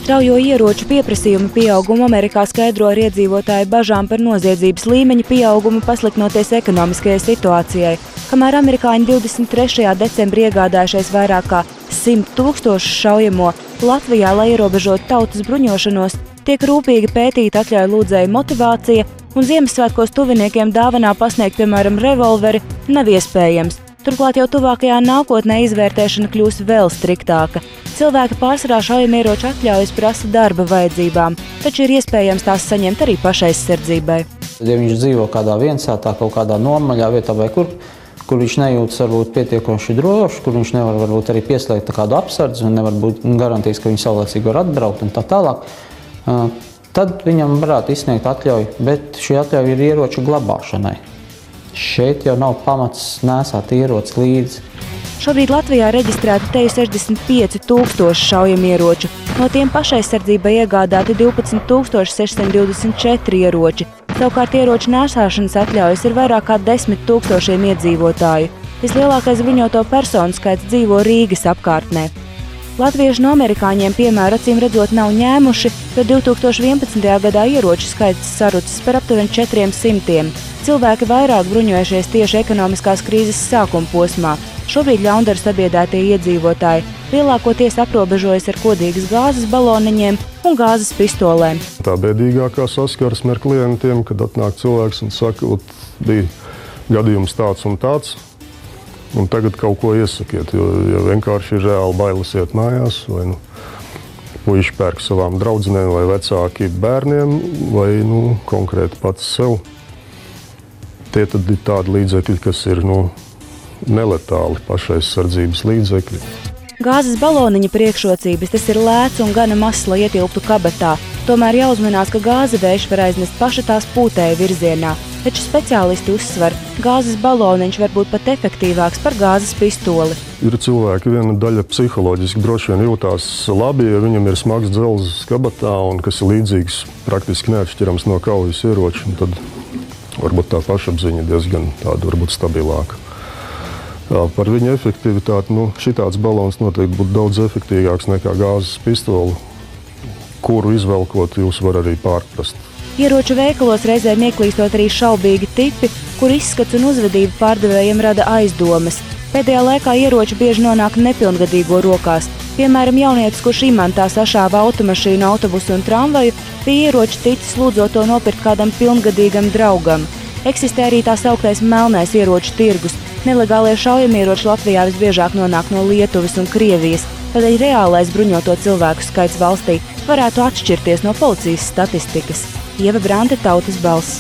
Straujo ieroču pieprasījumu pieaugumu Amerikā skaidro ar iedzīvotāju bažām par noziedzības līmeņa pieaugumu pasliktinoties ekonomiskajai situācijai. Kamēr amerikāņi 23. decembrī iegādājušies vairāk kā 100 000 šaujamo, Latvijā, lai ierobežotu tautas bruņošanos, tiek rūpīgi pētīta atļauju lūdzēju motivācija un Ziemassvētkos tuviniekiem dāvanā pasniegt, piemēram, revolveri, nav iespējams. Turklāt jau tuvākajā nākotnē izvērtēšana kļūs vēl striktāka. Cilvēki pārsvarā šaujamieroču atļaujas prasa darba vajadzībām, taču ir iespējams tās saņemt arī pašaizsardzībai. Ja viņš dzīvo kādā viensētā, kaut kādā nomaļā vietā vai kur viņš nejūtas varbūt pietiekoši droši, kur viņš nevar varbūt arī pieslēgt kādu apsardzi un nevar būt garantijas, ka viņš saulēcīgi var atbraukt un tā tālāk, tad viņam varētu izsniegt atļauju, bet šī atļauja ir ieroču glabāšanai. Šeit jau nav pamats nēsāt ieroci līdzi. Šobrīd Latvijā reģistrēti teju 65 000 šaujamieroču, no tiem pašaizsardzībai iegādāti 12 624 ieroči. Savukārt ieroču nēsāšanas atļaujas ir vairāk kā 10 000 iedzīvotāju. Vislielākais bruņoto personu skaits dzīvo Rīgas apkārtnē. Latvieši no amerikāņiem piemēru acīm redzot nav ņēmuši, jo 2011. gadā ieroču skaits sarucis par aptuveni 400. Cilvēki vairāk bruņojušies tieši ekonomiskās krīzes sākuma posmā. Šobrīd ļaundaru sabiedētie iedzīvotāji lielākoties aprobežojas ar kodīgas gāzes baloniņiem un gāzes pistolēm. Tā bēdīgākā saskarsme ar klientiem, kad atnāk cilvēks un saka, bija gadījums tāds un tāds, un tagad kaut ko iesakiet, jo vienkārši ir reāli bailes iet mājās, vai puiši pērk savām draudzenēm vai vecāki bērniem, vai konkrēti pats sev. Tie tad ir tādi līdzekļi, kas ir neletāli pašaizsardzības līdzekļi. Gāzes baloniņa priekšrocības tas ir lēts un gana mazs, lai ietilptu kabatā. Tomēr jāuzmanās, ka gāzevējš var aiznest paša tās pūtēja virzienā. Taču speciālisti uzsver, gāzes baloniņš var būt pat efektīvāks par gāzes pistoli. Ir cilvēki, viena daļa psiholoģiski droši vien jūtās labi, ja viņam ir smags dzelzs kabatā un kas ir līdzīgs praktiski neatšķirams no kaujas ieroča, tad varbūt tā pašapziņa diezgan tāda varbūt stabilāka. Par viņa efektivitāti, šitāds balons noteikti būtu daudz efektīvāks nekā gāzes pistoli, kuru izvelkot jūs var arī pārprast. Ieroču veikalos reizēm ieklīstot arī šaubīgi tipi, kur izskats un uzvedība pārdevējiem rada aizdomas. Pēdējā laikā ieroči bieži nonāk nepilngadīgo rokās. Piemēram, jaunietis, kurš imantā sašāva automašīnu, autobusu un tramvaju, pie ieroča ticis lūdzot to nopirkt kādam pilngadīgam draugam. Eksistē arī tā sauktais melnais ieroču tirgus. Nelegālie šaujamieroči Latvijā visbiežāk nonāk no Lietuvas un Krievijas, tādēļ reālais bruņoto cilvēku skaits valstī varētu atšķirties no policijas statistikas. Ieva Brante, Tautas balss.